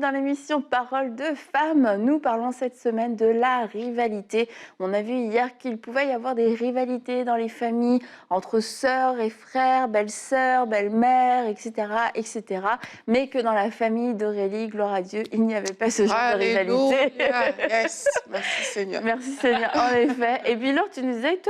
dans l'émission Parole de femmes. Nous parlons cette semaine de la rivalité. On a vu hier qu'il pouvait y avoir des rivalités dans les familles entre sœurs et frères, belles-sœurs, belles-mères, etc., etc. Mais que dans la famille d'Aurélie, gloire à Dieu, il n'y avait pas ce genre de rivalité. Yes, merci Seigneur. Merci Seigneur, en effet. Et puis Laure, tu nous disais que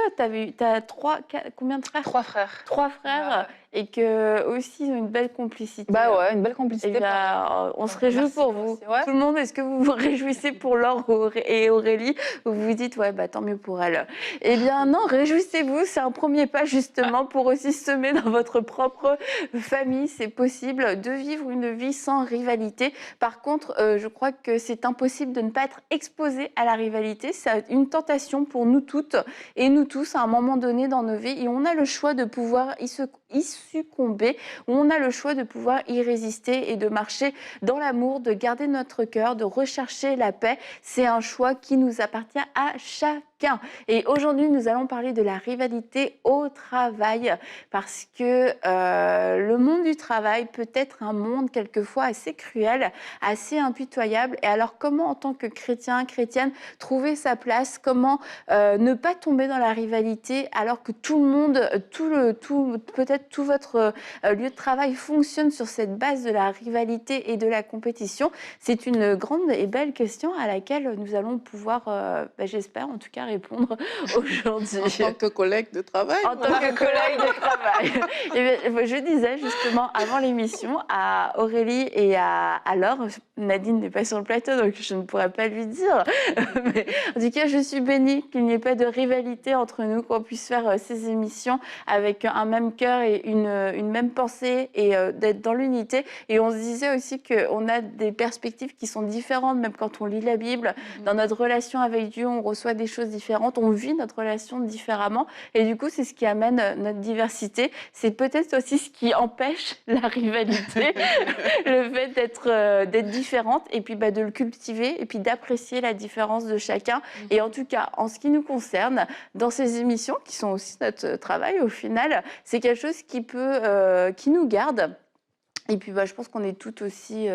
toi, tu as combien de frères? 3 frères. 3 frères. Et que aussi ils ont une belle complicité. Bah ouais, une belle complicité. Eh bien, on se réjouit pour vous. Ouais. Tout le monde, est-ce que vous vous réjouissez pour Laure et Aurélie ou vous vous dites, ouais, bah tant mieux pour elles? Eh bien non, réjouissez-vous, c'est un premier pas justement pour aussi semer dans votre propre famille. C'est possible de vivre une vie sans rivalité. Par contre, je crois que c'est impossible de ne pas être exposé à la rivalité. C'est une tentation pour nous toutes et nous tous à un moment donné dans nos vies. Et on a le choix de pouvoir y succomber, où on a le choix de pouvoir y résister et de marcher dans l'amour, de garder notre cœur, de rechercher la paix. C'est un choix qui nous appartient à chacun. Et aujourd'hui, nous allons parler de la rivalité au travail parce que le monde du travail peut être un monde quelquefois assez cruel, assez impitoyable. Et alors, comment en tant que chrétien, chrétienne, trouver sa place? Comment ne pas tomber dans la rivalité alors que tout le monde, peut-être tout votre lieu de travail fonctionne sur cette base de la rivalité et de la compétition? C'est une grande et belle question à laquelle nous allons pouvoir, j'espère en tout cas, répondre aujourd'hui. En tant que collègue de travail. En tant que collègue de travail. Et bien, je disais justement avant l'émission à Aurélie et à Laure, Nadine n'est pas sur le plateau donc je ne pourrais pas lui dire, mais en tout cas je suis bénie qu'il n'y ait pas de rivalité entre nous, qu'on puisse faire ces émissions avec un même cœur et une même pensée et d'être dans l'unité. Et on se disait aussi qu'on a des perspectives qui sont différentes, même quand on lit la Bible. Dans notre relation avec Dieu, on reçoit des choses différentes, on vit notre relation différemment. Et du coup, c'est ce qui amène notre diversité. C'est peut-être aussi ce qui empêche la rivalité, le fait d'être différente et puis de le cultiver et puis d'apprécier la différence de chacun. Et en tout cas, en ce qui nous concerne, dans ces émissions, qui sont aussi notre travail au final, c'est quelque chose qui nous garde. Et puis je pense qu'on est tout aussi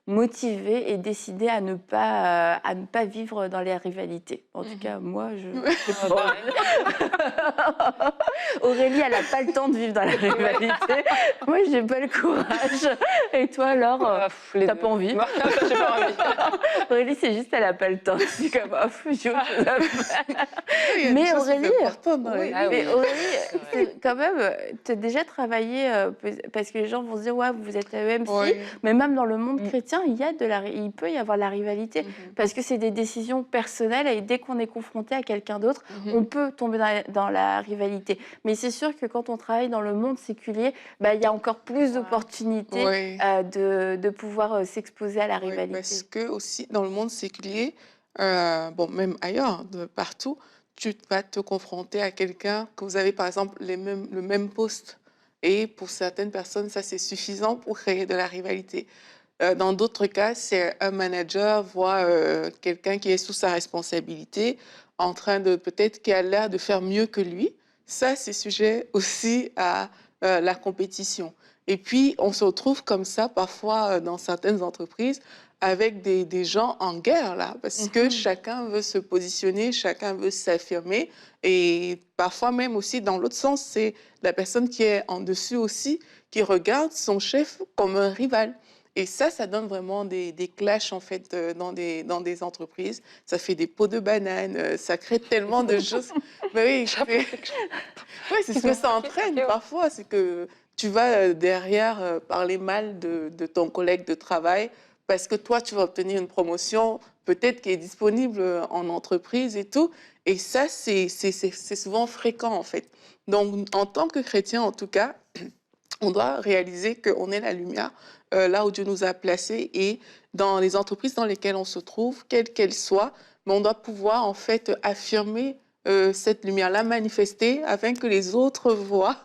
motivés et décidés à ne pas vivre dans les rivalités. En tout cas, moi, Aurélie, elle n'a pas le temps de vivre dans la rivalité. Moi, je n'ai pas le courage. Et toi, alors, t'as pas envie? J'ai pas envie. Aurélie, c'est juste, elle n'a pas le temps. C'est comme, j'ai autre chose à faire. Mais Aurélie, c'est quand même, tu as déjà travaillé, parce que les gens vont se dire, ouais, vous êtes la EMC, mais même dans le monde chrétien, il peut y avoir la rivalité, parce que c'est des décisions personnelles et dès qu'on est confronté à quelqu'un d'autre, on peut tomber dans la rivalité. Mais c'est sûr que quand on travaille dans le monde séculier, il y a encore plus d'opportunités de pouvoir s'exposer à la rivalité. Parce que aussi, dans le monde séculier, même ailleurs, partout, tu vas te confronter à quelqu'un que vous avez, par exemple, le même poste. Et pour certaines personnes, ça, c'est suffisant pour créer de la rivalité. Dans d'autres cas, c'est un manager voit quelqu'un qui est sous sa responsabilité, en train de peut-être qui a l'air de faire mieux que lui. Ça, c'est sujet aussi à la compétition. Et puis, on se retrouve comme ça parfois dans certaines entreprises avec des gens en guerre, là, parce que chacun veut se positionner, chacun veut s'affirmer. Et parfois même aussi, dans l'autre sens, c'est la personne qui est en dessus aussi, qui regarde son chef comme un rival. Et ça donne vraiment des clashs, en fait, dans des entreprises. Ça fait des pots de banane, ça crée tellement de choses. Oui, c'est ce que ça entraîne parfois. C'est que tu vas derrière parler mal de ton collègue de travail parce que toi, tu vas obtenir une promotion, peut-être qui est disponible en entreprise et tout. Et ça, c'est souvent fréquent, en fait. Donc, en tant que chrétien, en tout cas, on doit réaliser qu'on est la lumière là où Dieu nous a placés et dans les entreprises dans lesquelles on se trouve, quelles qu'elles soient, mais on doit pouvoir en fait affirmer cette lumière-là, manifester afin que les autres voient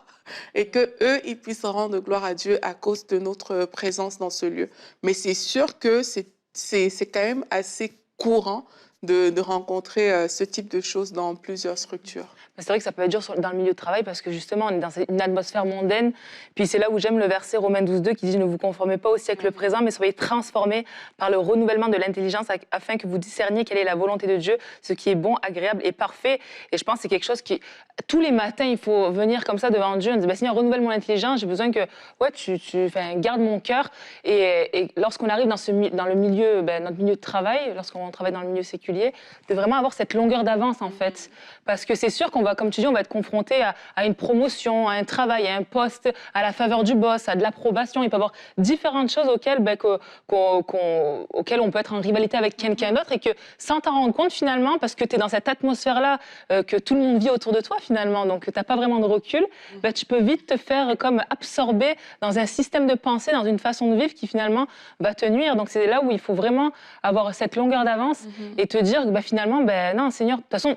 et que eux ils puissent rendre gloire à Dieu à cause de notre présence dans ce lieu. Mais c'est sûr que c'est quand même assez courant de rencontrer ce type de choses dans plusieurs structures. C'est vrai que ça peut être dur dans le milieu de travail parce que justement, on est dans une atmosphère mondaine. Puis c'est là où j'aime le verset Romains 12:2 qui dit « Ne vous conformez pas au siècle présent, mais soyez transformés par le renouvellement de l'intelligence afin que vous discerniez quelle est la volonté de Dieu, ce qui est bon, agréable et parfait. » Et je pense que c'est quelque chose qui, tous les matins, il faut venir comme ça devant Dieu. On dit « Seigneur, renouvelle mon intelligence, j'ai besoin que tu gardes mon cœur. » Et lorsqu'on arrive dans le milieu, notre milieu de travail, lorsqu'on travaille dans le milieu séculier, de vraiment avoir cette longueur d'avance en fait. Parce que c'est sûr qu'on va, comme tu dis, on va être confronté à une promotion, à un travail, à un poste, à la faveur du boss, à de l'approbation. Il peut y avoir différentes choses auxquelles on peut être en rivalité avec quelqu'un d'autre et que sans t'en rendre compte finalement, parce que tu es dans cette atmosphère-là, que tout le monde vit autour de toi finalement, donc tu n'as pas vraiment de recul, tu peux vite te faire comme absorber dans un système de pensée, dans une façon de vivre qui finalement va te nuire. Donc c'est là où il faut vraiment avoir cette longueur d'avance et te dire finalement, non Seigneur, de toute façon,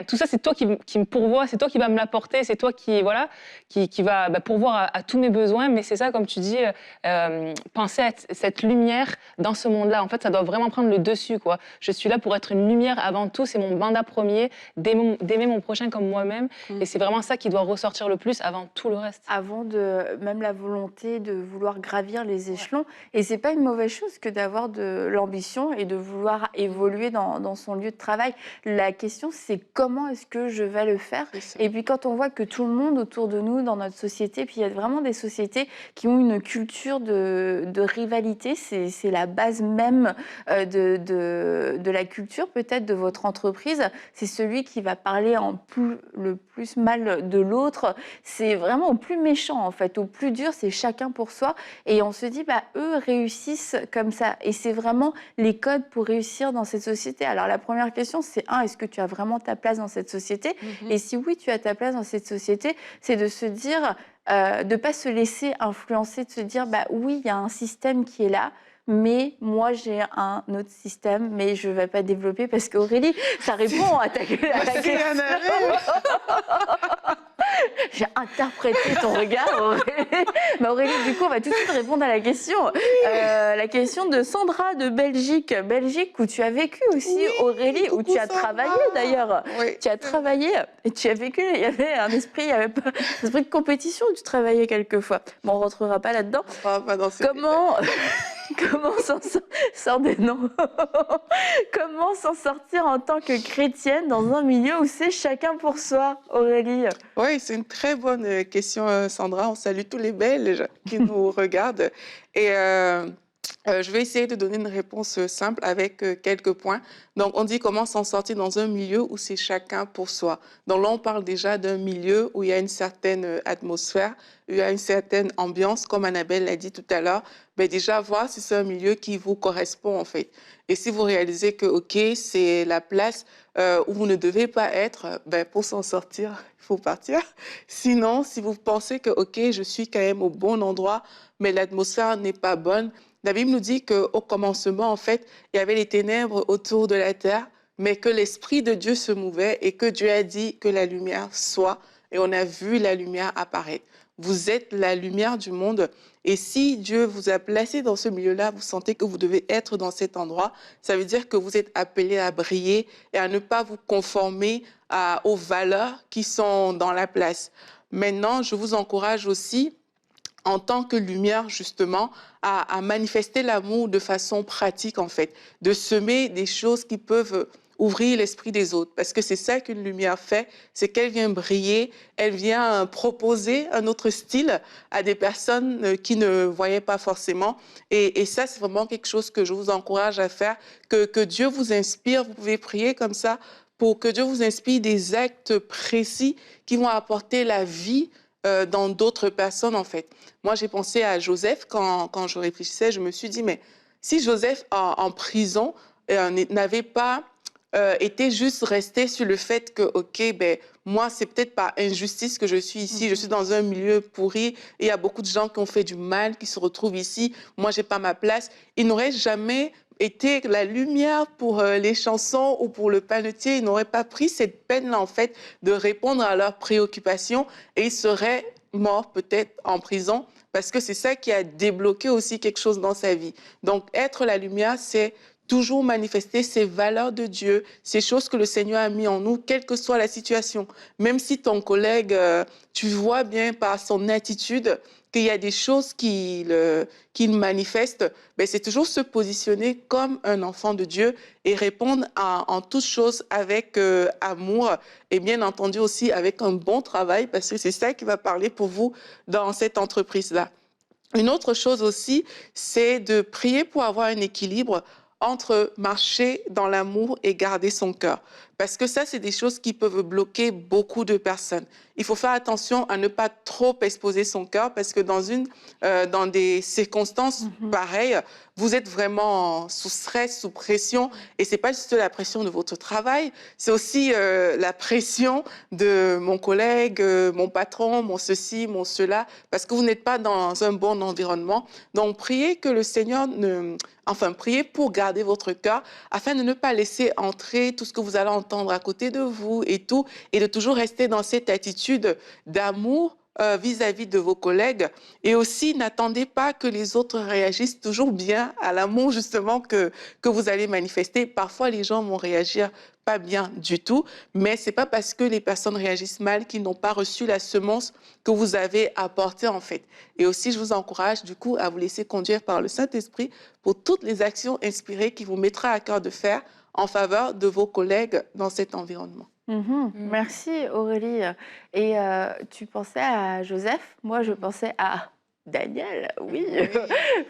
tout ça, c'est toi qui me pourvois, c'est toi qui vas me l'apporter, c'est toi qui va pourvoir à tous mes besoins. Mais c'est ça, comme tu dis, penser à cette lumière dans ce monde-là. En fait, ça doit vraiment prendre le dessus, quoi. Je suis là pour être une lumière avant tout. C'est mon mandat premier, d'aimer mon prochain comme moi-même. Et c'est vraiment ça qui doit ressortir le plus avant tout le reste. Avant même la volonté de vouloir gravir les échelons. Et c'est pas une mauvaise chose que d'avoir de l'ambition et de vouloir évoluer dans son lieu de travail. La question, c'est comment est-ce que je vais le faire ? Et puis quand on voit que tout le monde autour de nous, dans notre société, puis il y a vraiment des sociétés qui ont une culture de rivalité, c'est la base même de la culture peut-être de votre entreprise. C'est celui qui va parler le plus mal de l'autre. C'est vraiment au plus méchant en fait, au plus dur, c'est chacun pour soi. Et on se dit, eux réussissent comme ça. Et c'est vraiment les codes pour réussir dans cette société. Alors la première question, c'est est-ce que tu as vraiment ta place dans cette société ? Et si oui, tu as ta place dans cette société, c'est de se dire, de ne pas se laisser influencer, de se dire, oui, il y a un système qui est là, mais moi, j'ai un autre système, mais je ne vais pas développer parce qu'Aurélie, ça répond à ta question. J'ai interprété ton regard, Aurélie. Aurélie, du coup, on va tout de suite répondre à la question. La question de Sandra de Belgique. Belgique, où tu as vécu aussi, Aurélie, où tu as travaillé d'ailleurs. Oui. Tu as travaillé et tu as vécu. Il y avait un esprit de compétition où tu travaillais quelquefois. Bon, on ne rentrera pas là-dedans. Pas dans ces Comment Comment s'en sortir en tant que chrétienne dans un milieu où c'est chacun pour soi, Aurélie ? Oui, c'est une très bonne question, Sandra. On salue tous les Belges qui nous regardent. Et je vais essayer de donner une réponse simple avec quelques points. Donc, on dit comment s'en sortir dans un milieu où c'est chacun pour soi. Donc là, on parle déjà d'un milieu où il y a une certaine atmosphère, où il y a une certaine ambiance, comme Annabelle l'a dit tout à l'heure. Déjà, voir si c'est un milieu qui vous correspond, en fait. Et si vous réalisez que, OK, c'est la place où vous ne devez pas être, pour s'en sortir, il faut partir. Sinon, si vous pensez que, OK, je suis quand même au bon endroit, mais l'atmosphère n'est pas bonne, la Bible nous dit qu'au commencement, en fait, il y avait les ténèbres autour de la terre, mais que l'Esprit de Dieu se mouvait et que Dieu a dit que la lumière soit. Et on a vu la lumière apparaître. Vous êtes la lumière du monde. Et si Dieu vous a placé dans ce milieu-là, vous sentez que vous devez être dans cet endroit, ça veut dire que vous êtes appelé à briller et à ne pas vous conformer aux valeurs qui sont dans la place. Maintenant, je vous encourage aussi, en tant que lumière, justement, à manifester l'amour de façon pratique, en fait, de semer des choses qui peuvent ouvrir l'esprit des autres. Parce que c'est ça qu'une lumière fait, c'est qu'elle vient briller, elle vient proposer un autre style à des personnes qui ne voyaient pas forcément. Et ça, c'est vraiment quelque chose que je vous encourage à faire, que Dieu vous inspire. Vous pouvez prier comme ça pour que Dieu vous inspire des actes précis qui vont apporter la vie dans d'autres personnes, en fait. Moi, j'ai pensé à Joseph quand je réfléchissais. Je me suis dit, mais si Joseph, en prison, n'avait pas été juste resté sur le fait que, OK, moi, c'est peut-être par injustice que je suis ici. Je suis dans un milieu pourri et il y a beaucoup de gens qui ont fait du mal, qui se retrouvent ici. Moi, j'ai pas ma place. Il n'aurait jamais été la lumière pour les chansons ou pour le panetier. Ils n'auraient pas pris cette peine-là, en fait, de répondre à leurs préoccupations et ils seraient morts peut-être en prison parce que c'est ça qui a débloqué aussi quelque chose dans sa vie. Donc, être la lumière, c'est toujours manifester ces valeurs de Dieu, ces choses que le Seigneur a mis en nous, quelle que soit la situation. Même si ton collègue, tu vois bien par son attitude qu'il y a des choses qu'il manifeste, ben c'est toujours se positionner comme un enfant de Dieu et répondre en toutes choses avec amour et bien entendu aussi avec un bon travail, parce que c'est ça qui va parler pour vous dans cette entreprise-là. Une autre chose aussi, c'est de prier pour avoir un équilibre entre marcher dans l'amour et garder son cœur. Parce que ça, c'est des choses qui peuvent bloquer beaucoup de personnes. Il faut faire attention à ne pas trop exposer son cœur parce que dans des circonstances pareilles, vous êtes vraiment sous stress, sous pression. Et c'est pas juste la pression de votre travail, c'est aussi la pression de mon collègue, mon patron, mon ceci, mon cela, parce que vous n'êtes pas dans un bon environnement. Donc, priez que le Seigneur priez pour garder votre cœur afin de ne pas laisser entrer tout ce que vous allez entendre à côté de vous et tout, et de toujours rester dans cette attitude d'amour vis-à-vis de vos collègues. Et aussi, n'attendez pas que les autres réagissent toujours bien à l'amour justement que vous allez manifester. Parfois, les gens vont réagir pas bien du tout, mais c'est pas parce que les personnes réagissent mal qu'ils n'ont pas reçu la semence que vous avez apportée en fait. Et aussi, je vous encourage du coup à vous laisser conduire par le Saint-Esprit pour toutes les actions inspirées qu'il vous mettra à cœur de faire en faveur de vos collègues dans cet environnement. Merci Aurélie. Et tu pensais à Joseph, moi je pensais à Daniel, oui,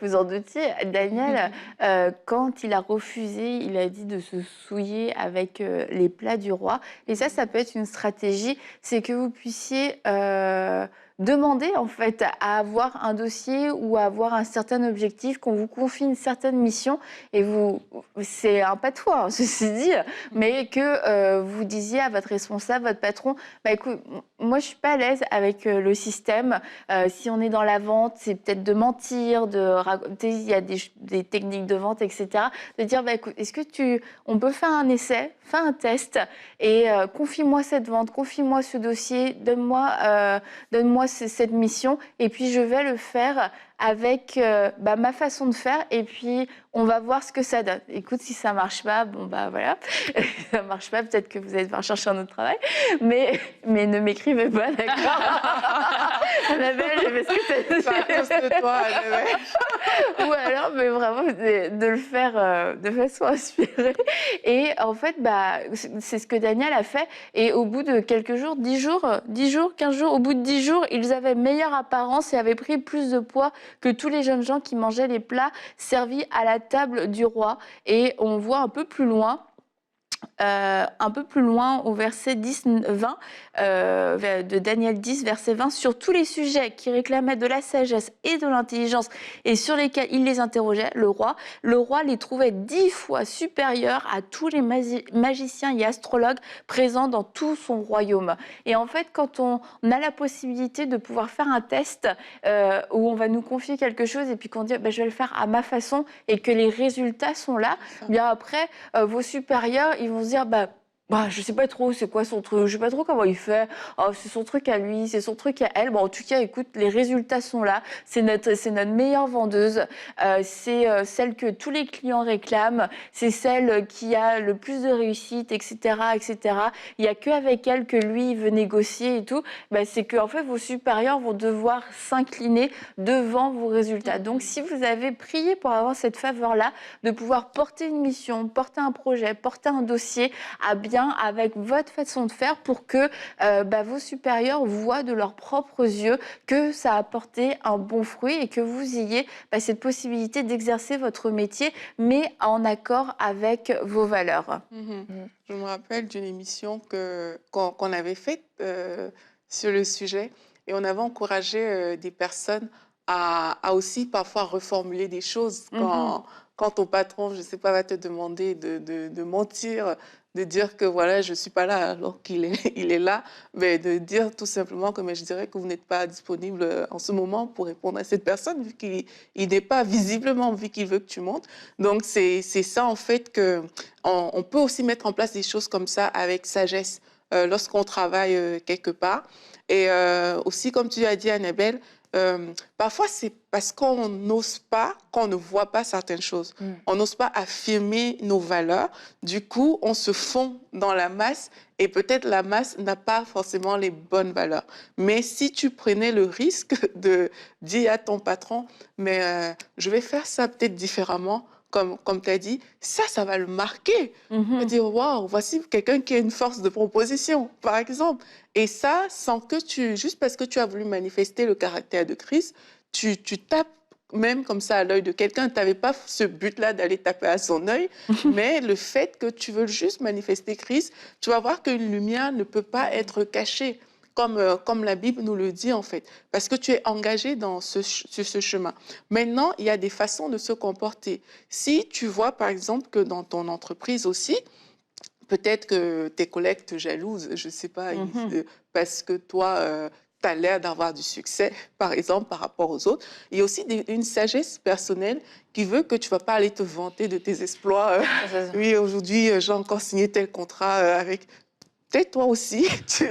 vous en doutiez. Daniel, quand il a refusé, il a dit de se souiller avec les plats du roi. Et ça peut être une stratégie, c'est que vous puissiez demander en fait à avoir un dossier ou à avoir un certain objectif, qu'on vous confie une certaine mission et c'est un patois, hein, ceci dit, mais que vous disiez à votre responsable, votre patron, bah écoute, moi je suis pas à l'aise avec le système. Si on est dans la vente, c'est peut-être de mentir, de raconter, il y a des techniques de vente, etc. De dire, bah écoute, on peut faire un essai, fais un test et confie-moi cette vente, confie-moi ce dossier, donne-moi cette mission et puis je vais le faire avec ma façon de faire et puis on va voir ce que ça donne. Écoute, si ça marche pas, bon bah voilà, ça marche pas, peut-être que vous allez devoir chercher un autre travail, mais ne m'écrivez pas, d'accord? Annabelle, j'ai fait ce que t'as dit. C'est à cause de toi, Annabelle. Ou alors, mais vraiment, de le faire de façon inspirée. Et en fait, c'est ce que Daniel a fait. Et au bout de quelques jours, 10 jours, 15 jours, au bout de 10 jours, ils avaient meilleure apparence et avaient pris plus de poids que tous les jeunes gens qui mangeaient les plats servis à la table du roi. Et on voit un peu plus loin au verset 10-20 de Daniel 10, verset 20, sur tous les sujets qui réclamaient de la sagesse et de l'intelligence et sur lesquels il les interrogeait, le roi les trouvait 10 fois supérieurs à tous les magiciens et astrologues présents dans tout son royaume. Et en fait, quand on a la possibilité de pouvoir faire un test où on va nous confier quelque chose et puis qu'on dit je vais le faire à ma façon et que les résultats sont là, bien après, vos supérieurs, ils vont se dire je sais pas trop c'est quoi son truc, je sais pas trop comment il fait, c'est son truc à lui, c'est son truc à elle. En tout cas, écoute, les résultats sont là, c'est notre meilleure vendeuse, c'est celle que tous les clients réclament, c'est celle qui a le plus de réussite, etc., etc. Il y a qu'avec elle que lui il veut négocier et tout. C'est que en fait vos supérieurs vont devoir s'incliner devant vos résultats. Donc si vous avez prié pour avoir cette faveur-là, de pouvoir porter une mission, porter un projet, porter un dossier à bien avec votre façon de faire pour que vos supérieurs voient de leurs propres yeux que ça a apporté un bon fruit et que vous ayez cette possibilité d'exercer votre métier, mais en accord avec vos valeurs. Je me rappelle d'une émission qu'on avait faite sur le sujet et on avait encouragé des personnes à aussi parfois reformuler des choses quand ton patron, je ne sais pas, va te demander de mentir, de dire que voilà, je ne suis pas là alors qu'il est là, mais de dire tout simplement que je dirais que vous n'êtes pas disponible en ce moment pour répondre à cette personne vu qu'il n'est pas visiblement, vu qu'il veut que tu montes. Donc, c'est ça en fait qu'on peut aussi mettre en place des choses comme ça avec sagesse lorsqu'on travaille quelque part. Et aussi, comme tu as dit, Annabelle, Parfois, c'est parce qu'on n'ose pas, qu'on ne voit pas certaines choses. On n'ose pas affirmer nos valeurs. Du coup, on se fond dans la masse et peut-être la masse n'a pas forcément les bonnes valeurs. Mais si tu prenais le risque de dire à ton patron, mais je vais faire ça peut-être différemment, comme tu as dit, ça va le marquer. Il va dire, waouh, voici quelqu'un qui a une force de proposition, par exemple. Et ça, juste parce que tu as voulu manifester le caractère de Christ, tu tapes même comme ça à l'œil de quelqu'un. Tu n'avais pas ce but-là d'aller taper à son œil, mais le fait que tu veux juste manifester Christ, tu vas voir qu'une lumière ne peut pas être cachée, comme la Bible nous le dit en fait, parce que tu es engagé sur ce chemin. Maintenant, il y a des façons de se comporter. Si tu vois par exemple que dans ton entreprise aussi, peut-être que tes collègues te jalousent, je ne sais pas, parce que toi, tu as l'air d'avoir du succès, par exemple, par rapport aux autres. Il y a aussi une sagesse personnelle qui veut que tu ne vas pas aller te vanter de tes exploits. Oui, aujourd'hui, j'ai encore signé tel contrat avec... Peut-être toi aussi, tu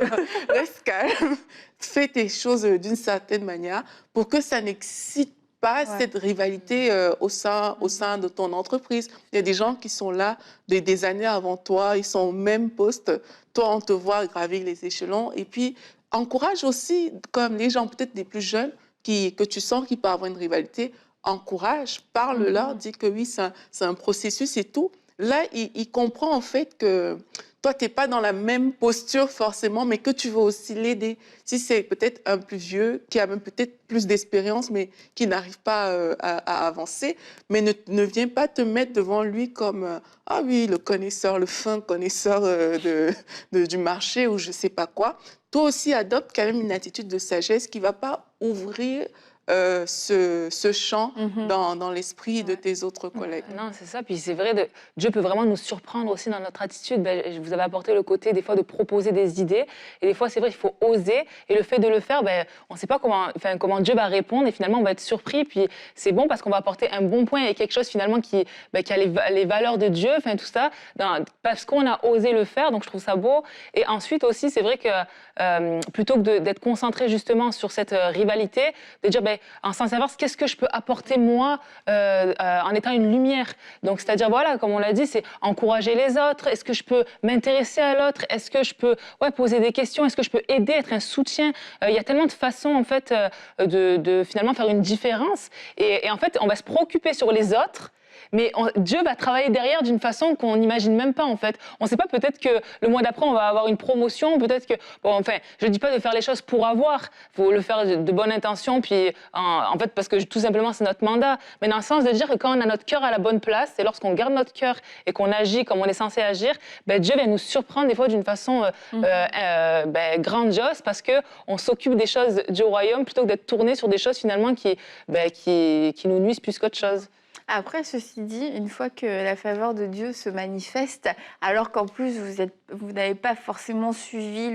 restes calme, fais tes choses d'une certaine manière pour que ça n'excite pas cette rivalité au sein de ton entreprise. Il y a des gens qui sont là des années avant toi, ils sont au même poste. Toi, on te voit gravir les échelons. Et puis, encourage aussi, comme les gens peut-être des plus jeunes, que tu sens qu'ils peuvent avoir une rivalité, encourage, parle-leur, dis que oui, c'est un processus et tout. Là, il comprend en fait que toi, tu n'es pas dans la même posture forcément, mais que tu veux aussi l'aider. Si c'est peut-être un plus vieux, qui a même peut-être plus d'expérience, mais qui n'arrive pas à avancer, mais ne viens pas te mettre devant lui comme ah oui, le connaisseur, le fin connaisseur du marché ou je ne sais pas quoi. Toi aussi, adopte quand même une attitude de sagesse qui ne va pas ouvrir ce champ dans l'esprit de tes autres collègues. Non, c'est ça. Puis c'est vrai, Dieu peut vraiment nous surprendre aussi dans notre attitude. Je vous avais apporté le côté des fois de proposer des idées. Et des fois, c'est vrai, il faut oser. Et le fait de le faire, on ne sait pas comment Dieu va répondre. Et finalement, on va être surpris. Puis c'est bon parce qu'on va apporter un bon point et quelque chose finalement qui a les valeurs de Dieu, tout ça, parce qu'on a osé le faire. Donc je trouve ça beau. Et ensuite aussi, c'est vrai que plutôt que d'être concentré justement sur cette rivalité, de dire, en sans savoir qu'est-ce que je peux apporter moi en étant une lumière. Donc, c'est-à-dire, voilà, comme on l'a dit, c'est encourager les autres. Est-ce que je peux m'intéresser à l'autre? Est-ce que je peux poser des questions? Est-ce que je peux aider, être un soutien? Il y a tellement de façons, en fait, de finalement faire une différence. Et en fait, on va se préoccuper sur les autres. Mais Dieu va travailler derrière d'une façon qu'on n'imagine même pas, en fait. On ne sait pas, peut-être que le mois d'après, on va avoir une promotion, peut-être que... je ne dis pas de faire les choses pour avoir, il faut le faire de bonne intention, puis en fait, parce que tout simplement, c'est notre mandat. Mais dans le sens de dire que quand on a notre cœur à la bonne place, et lorsqu'on garde notre cœur et qu'on agit comme on est censé agir, Dieu va nous surprendre des fois d'une façon grandiose, parce qu'on s'occupe des choses du royaume plutôt que d'être tourné sur des choses finalement qui nous nuisent plus qu'autre chose. Après, ceci dit, une fois que la faveur de Dieu se manifeste, alors qu'en plus vous n'avez pas forcément suivi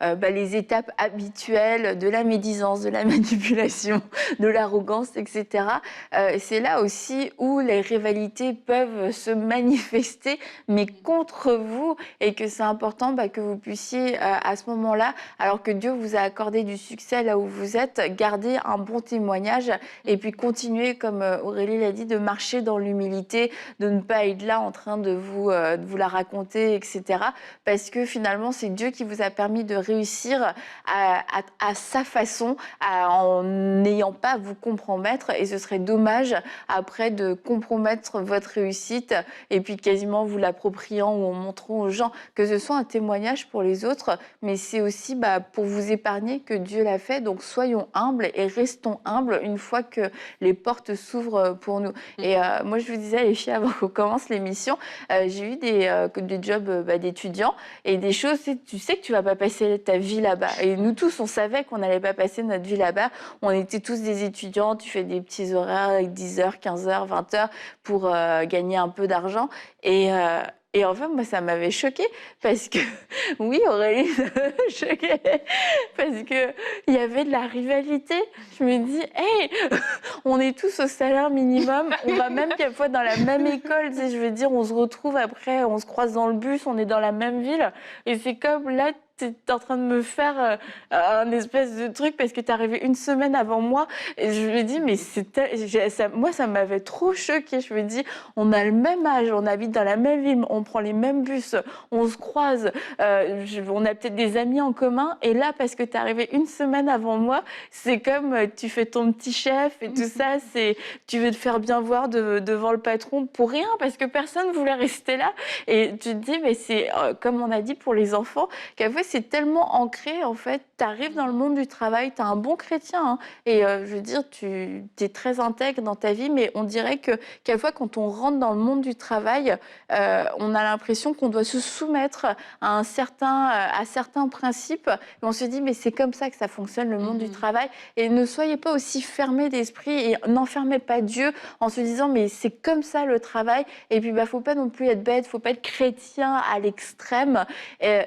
les étapes habituelles de la médisance, de la manipulation, de l'arrogance, etc. C'est là aussi où les rivalités peuvent se manifester, mais contre vous, et que c'est important que vous puissiez, à ce moment-là, alors que Dieu vous a accordé du succès là où vous êtes, garder un bon témoignage et puis continuer, comme Aurélie l'a dit, de marcher dans l'humilité, de ne pas être là en train de vous la raconter, etc. Parce que finalement, c'est Dieu qui vous a permis de réussir à sa façon, en n'ayant pas à vous compromettre. Et ce serait dommage après de compromettre votre réussite et puis quasiment vous l'appropriant ou en montrant aux gens, que ce soit un témoignage pour les autres, mais c'est aussi pour vous épargner que Dieu l'a fait. Donc soyons humbles et restons humbles une fois que les portes s'ouvrent pour nous. Et moi, je vous disais, les filles, avant qu'on commence l'émission, j'ai eu des jobs d'étudiants et des choses, tu sais que tu vas pas passer ta vie là-bas. Et nous tous, on savait qu'on n'allait pas passer notre vie là-bas. On était tous des étudiants, tu fais des petits horaires avec 10h, 15h, 20h pour gagner un peu d'argent. Et en fait, moi, ça m'avait choquée parce que, oui, Aurélie, ça m'avait choquée parce qu'il y avait de la rivalité. Je me dis, hey, on est tous au salaire minimum, on va même quelquefois dans la même école, tu sais, je veux dire, on se retrouve après, on se croise dans le bus, on est dans la même ville. Et c'est comme là, tu es en train de me faire un espèce de truc parce que tu es arrivé une semaine avant moi. Et je lui dis, mais moi, ça m'avait trop choquée. Je me dis, on a le même âge, on habite dans la même ville, on prend les mêmes bus, on se croise, on a peut-être des amis en commun. Et là, parce que tu es arrivé une semaine avant moi, c'est comme tu fais ton petit chef et tout ça. Tu veux te faire bien voir devant le patron pour rien parce que personne ne voulait rester là. Et tu te dis, mais c'est comme on a dit pour les enfants, qu'à fois c'est tellement ancré en fait. Tu arrives dans le monde du travail, tu es un bon chrétien hein, et je veux dire, tu es très intègre dans ta vie, mais on dirait qu'à fois quand on rentre dans le monde du travail, on a l'impression qu'on doit se soumettre à certains principes. Et on se dit, mais c'est comme ça que ça fonctionne le monde du travail. Et ne soyez pas aussi fermés d'esprit et n'enfermez pas Dieu en se disant, mais c'est comme ça le travail. Et puis, faut pas non plus être bête, faut pas être chrétien à l'extrême.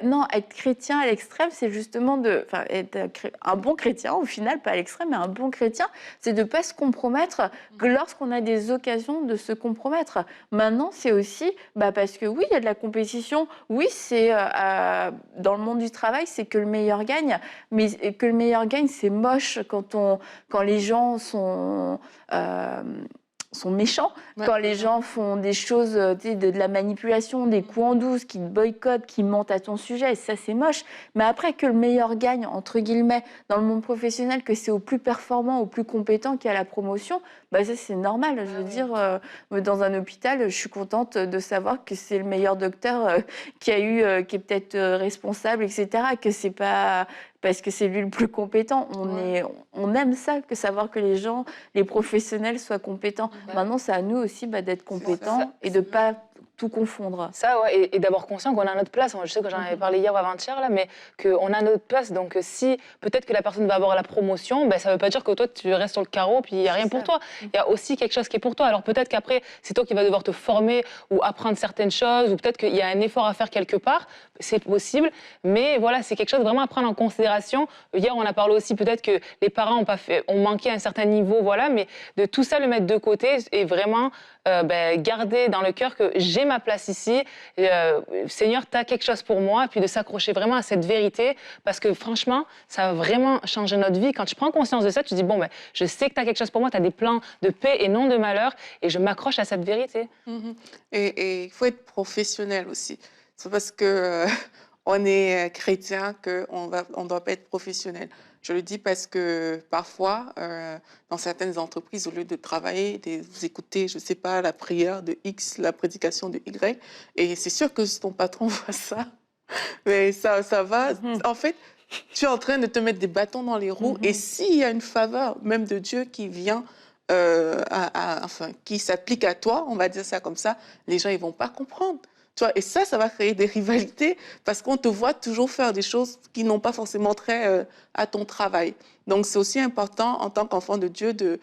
Non, être chrétien à l'extrême, c'est justement être un bon chrétien, au final, pas à l'extrême, mais un bon chrétien, c'est de ne pas se compromettre lorsqu'on a des occasions de se compromettre. Maintenant, c'est aussi, parce que oui, il y a de la compétition, oui, c'est dans le monde du travail, c'est que le meilleur gagne, mais que le meilleur gagne, c'est moche quand les gens sont méchants, quand les gens font des choses, de la manipulation, des coups en douce, qui te boycottent, qui mentent à ton sujet, et ça c'est moche. Mais après que le meilleur gagne, entre guillemets, dans le monde professionnel, que c'est au plus performant, au plus compétent qui a la promotion, ça c'est normal. Je veux dire, dans un hôpital, je suis contente de savoir que c'est le meilleur docteur qui est peut-être responsable, etc., que c'est pas parce que c'est lui le plus compétent. On aime ça, que savoir que les professionnels soient compétents. Maintenant, c'est à nous aussi d'être compétents et de ne pas tout confondre. Ça, ouais, et d'avoir conscience qu'on a notre place. Je sais que j'en avais parlé hier ou avant-hier, là, mais qu'on a notre place. Donc, si peut-être que la personne va avoir la promotion, ça ne veut pas dire que toi, tu restes sur le carreau puis il n'y a rien pour toi. Il y a aussi quelque chose qui est pour toi. Alors, peut-être qu'après, c'est toi qui vas devoir te former ou apprendre certaines choses, ou peut-être qu'il y a un effort à faire quelque part. C'est possible. Mais voilà, c'est quelque chose vraiment à prendre en considération. Hier, on a parlé aussi peut-être que les parents ont manqué à un certain niveau, voilà, mais de tout ça, le mettre de côté et vraiment garder dans le cœur que j'ai ma place ici. Seigneur, tu as quelque chose pour moi. Et puis de s'accrocher vraiment à cette vérité. Parce que franchement, ça va vraiment changer notre vie. Quand tu prends conscience de ça, tu dis, je sais que tu as quelque chose pour moi. Tu as des plans de paix et non de malheur. Et je m'accroche à cette vérité. Et il faut être professionnel aussi. C'est parce que on est chrétien qu'on ne doit pas être professionnel. Je le dis parce que parfois, dans certaines entreprises, au lieu de travailler, vous écoutez, je ne sais pas, la prière de X, la prédication de Y, et c'est sûr que ton patron voit ça, mais ça va. En fait, tu es en train de te mettre des bâtons dans les roues, et s'il y a une faveur, même de Dieu, qui vient, qui s'applique à toi, on va dire ça comme ça, les gens, ils ne vont pas comprendre. Tu vois, et ça va créer des rivalités parce qu'on te voit toujours faire des choses qui n'ont pas forcément trait à ton travail. Donc, c'est aussi important en tant qu'enfant de Dieu de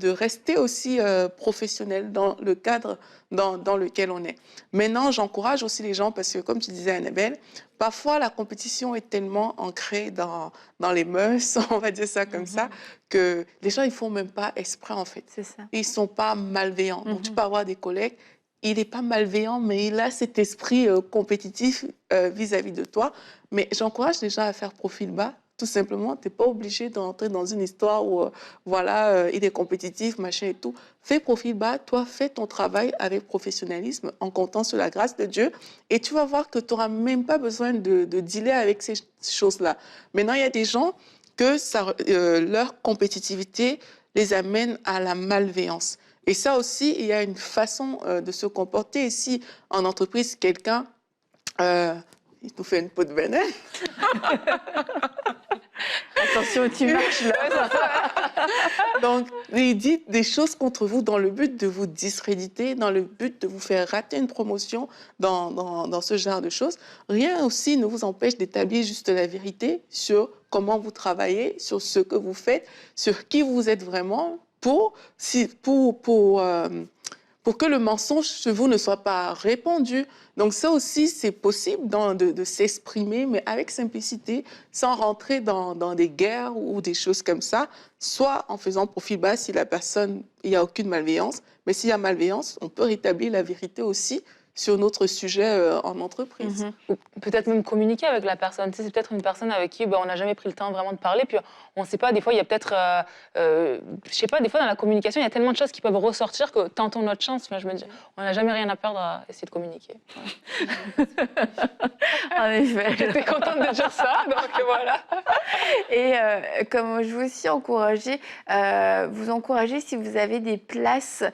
rester aussi professionnel dans le cadre dans lequel on est. Maintenant, j'encourage aussi les gens parce que, comme tu disais, Annabelle, parfois la compétition est tellement ancrée dans les mœurs, on va dire ça comme ça, que les gens, ils ne font même pas exprès, en fait. C'est ça. Ils ne sont pas malveillants. Donc, tu peux avoir des collègues, il n'est pas malveillant, mais il a cet esprit compétitif vis-à-vis de toi. Mais j'encourage les gens à faire profil bas. Tout simplement, tu n'es pas obligé d'entrer dans une histoire où, il est compétitif, machin et tout. Fais profil bas, toi, fais ton travail avec professionnalisme, en comptant sur la grâce de Dieu. Et tu vas voir que tu n'auras même pas besoin de dealer avec ces choses-là. Maintenant, il y a des gens que leur compétitivité les amène à la malveillance. Et ça aussi, il y a une façon de se comporter. Et si en entreprise, quelqu'un, il nous fait une peau de banane. Attention, tu marches là. Donc, il dit des choses contre vous dans le but de vous discréditer, dans le but de vous faire rater une promotion dans ce genre de choses. Rien aussi ne vous empêche d'établir juste la vérité sur comment vous travaillez, sur ce que vous faites, sur qui vous êtes vraiment, pour que le mensonge sur vous ne soit pas répandu. Donc ça aussi, c'est possible de s'exprimer, mais avec simplicité, sans rentrer dans des guerres ou des choses comme ça, soit en faisant profil bas si la personne, il n'y a aucune malveillance, mais s'il y a malveillance, on peut rétablir la vérité aussi sur notre sujet en entreprise. Mhm. Ou peut-être même communiquer avec la personne. Tu sais, c'est peut-être une personne avec qui on n'a jamais pris le temps vraiment de parler. Puis on ne sait pas, des fois, il y a peut-être, je sais pas, des fois dans la communication, il y a tellement de choses qui peuvent ressortir que tentons notre chance. Enfin, je me dis, on n'a jamais rien à perdre à essayer de communiquer. En effet. J'étais contente de dire ça, donc voilà. Et comme je veux aussi vous encourager si vous avez des places,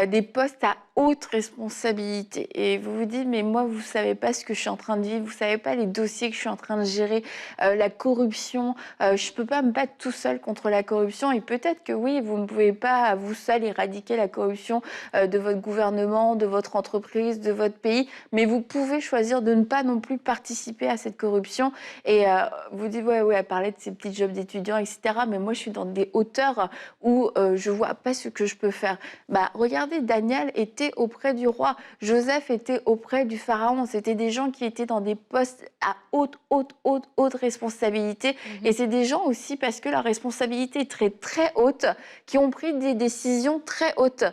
des postes à haute responsabilité. Et vous vous dites, mais moi, vous ne savez pas ce que je suis en train de vivre, vous ne savez pas les dossiers que je suis en train de gérer, la corruption. Je ne peux pas me battre tout seul contre la corruption. Et peut-être que oui, vous ne pouvez pas à vous seul éradiquer la corruption de votre gouvernement, de votre entreprise, de votre pays, mais vous pouvez choisir de ne pas non plus participer à cette corruption. Et vous dites, ouais, à parler de ces petits jobs d'étudiants, etc. Mais moi, je suis dans des hauteurs où je ne vois pas ce que je peux faire. Regardez, Daniel était auprès du roi. Joseph était auprès du pharaon. C'était des gens qui étaient dans des postes à haute responsabilité. Et c'est des gens aussi, parce que leur responsabilité est très, très haute, qui ont pris des décisions très hautes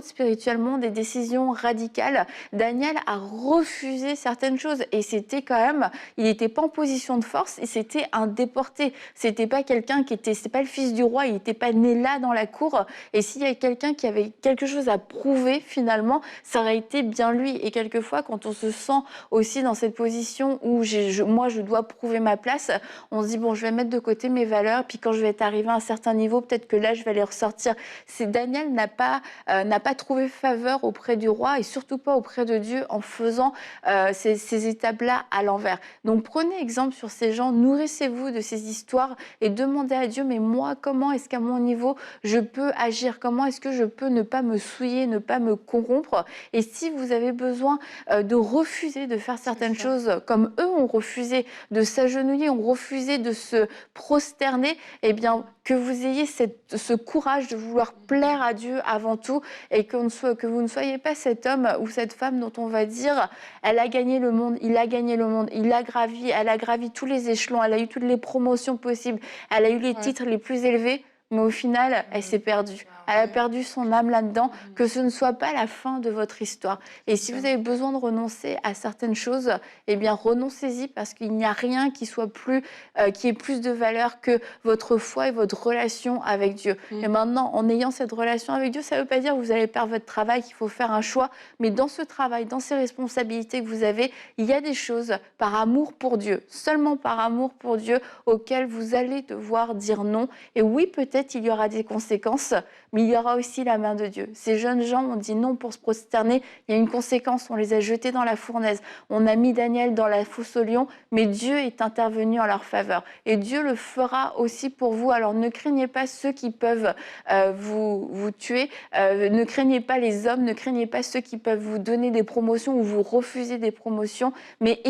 spirituellement, des décisions radicales. Daniel a refusé certaines choses et c'était quand même, il n'était pas en position de force et c'était un déporté. C'était pas quelqu'un c'était pas le fils du roi, il n'était pas né là dans la cour. Et s'il y avait quelqu'un qui avait quelque chose à prouver, finalement, ça aurait été bien lui. Et quelquefois, quand on se sent aussi dans cette position où moi, je dois prouver ma place, on se dit, bon, je vais mettre de côté mes valeurs, puis quand je vais être arrivé à un certain niveau, peut-être que là, je vais les ressortir. Daniel n'a pas trouvé faveur auprès du roi et surtout pas auprès de Dieu en faisant ces étapes-là à l'envers. Donc, prenez exemple sur ces gens, nourrissez-vous de ces histoires et demandez à Dieu, mais moi, comment est-ce qu'à mon niveau, je peux agir? Comment est-ce que je peux ne pas me souiller, ne pas me corrompre? Et si vous avez besoin de refuser de faire certaines choses comme eux ont refusé, de s'agenouiller, ont refusé de se prosterner, eh bien, que vous ayez ce courage de vouloir plaire à Dieu avant tout et que vous ne soyez pas cet homme ou cette femme dont on va dire elle a gagné le monde, il a gagné le monde, elle a gravi tous les échelons, elle a eu toutes les promotions possibles, elle a eu les titres les plus élevés, mais au final, elle s'est perdue. Elle a perdu son âme là-dedans, que ce ne soit pas la fin de votre histoire. Et si vous avez besoin de renoncer à certaines choses, eh bien, renoncez-y parce qu'il n'y a rien qui ait plus de valeur que votre foi et votre relation avec Dieu. Et maintenant, en ayant cette relation avec Dieu, ça ne veut pas dire que vous allez perdre votre travail, qu'il faut faire un choix, mais dans ce travail, dans ces responsabilités que vous avez, il y a des choses par amour pour Dieu, seulement par amour pour Dieu, auxquelles vous allez devoir dire non. Et oui, peut-être il y aura des conséquences, mais il y aura aussi la main de Dieu. Ces jeunes gens ont dit non pour se prosterner. Il y a une conséquence, on les a jetés dans la fournaise. On a mis Daniel dans la fosse aux lions, mais Dieu est intervenu en leur faveur. Et Dieu le fera aussi pour vous. Alors ne craignez pas ceux qui peuvent vous tuer. Ne craignez pas les hommes, ne craignez pas ceux qui peuvent vous donner des promotions ou vous refuser des promotions, mais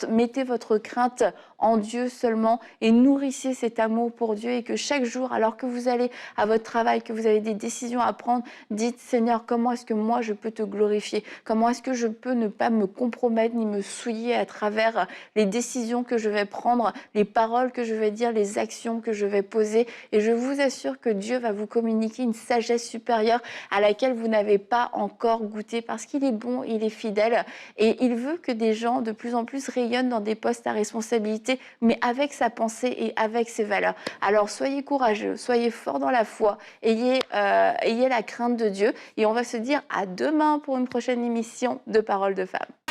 mettez votre crainte en Dieu seulement et nourrissez cet amour pour Dieu et que chaque jour, alors que vous allez à votre travail, que vous avez des décisions à prendre, dites Seigneur, comment est-ce que moi je peux te glorifier? Comment est-ce que je peux ne pas me compromettre ni me souiller à travers les décisions que je vais prendre, les paroles que je vais dire, les actions que je vais poser? Et je vous assure que Dieu va vous communiquer une sagesse supérieure à laquelle vous n'avez pas encore goûté parce qu'il est bon, il est fidèle et il veut que des gens de plus en plus rayonnent dans des postes à responsabilité, mais avec sa pensée et avec ses valeurs. Alors soyez courageux, soyez forts dans la foi, ayez la crainte de Dieu et on va se dire à demain pour une prochaine émission de Paroles de Femmes.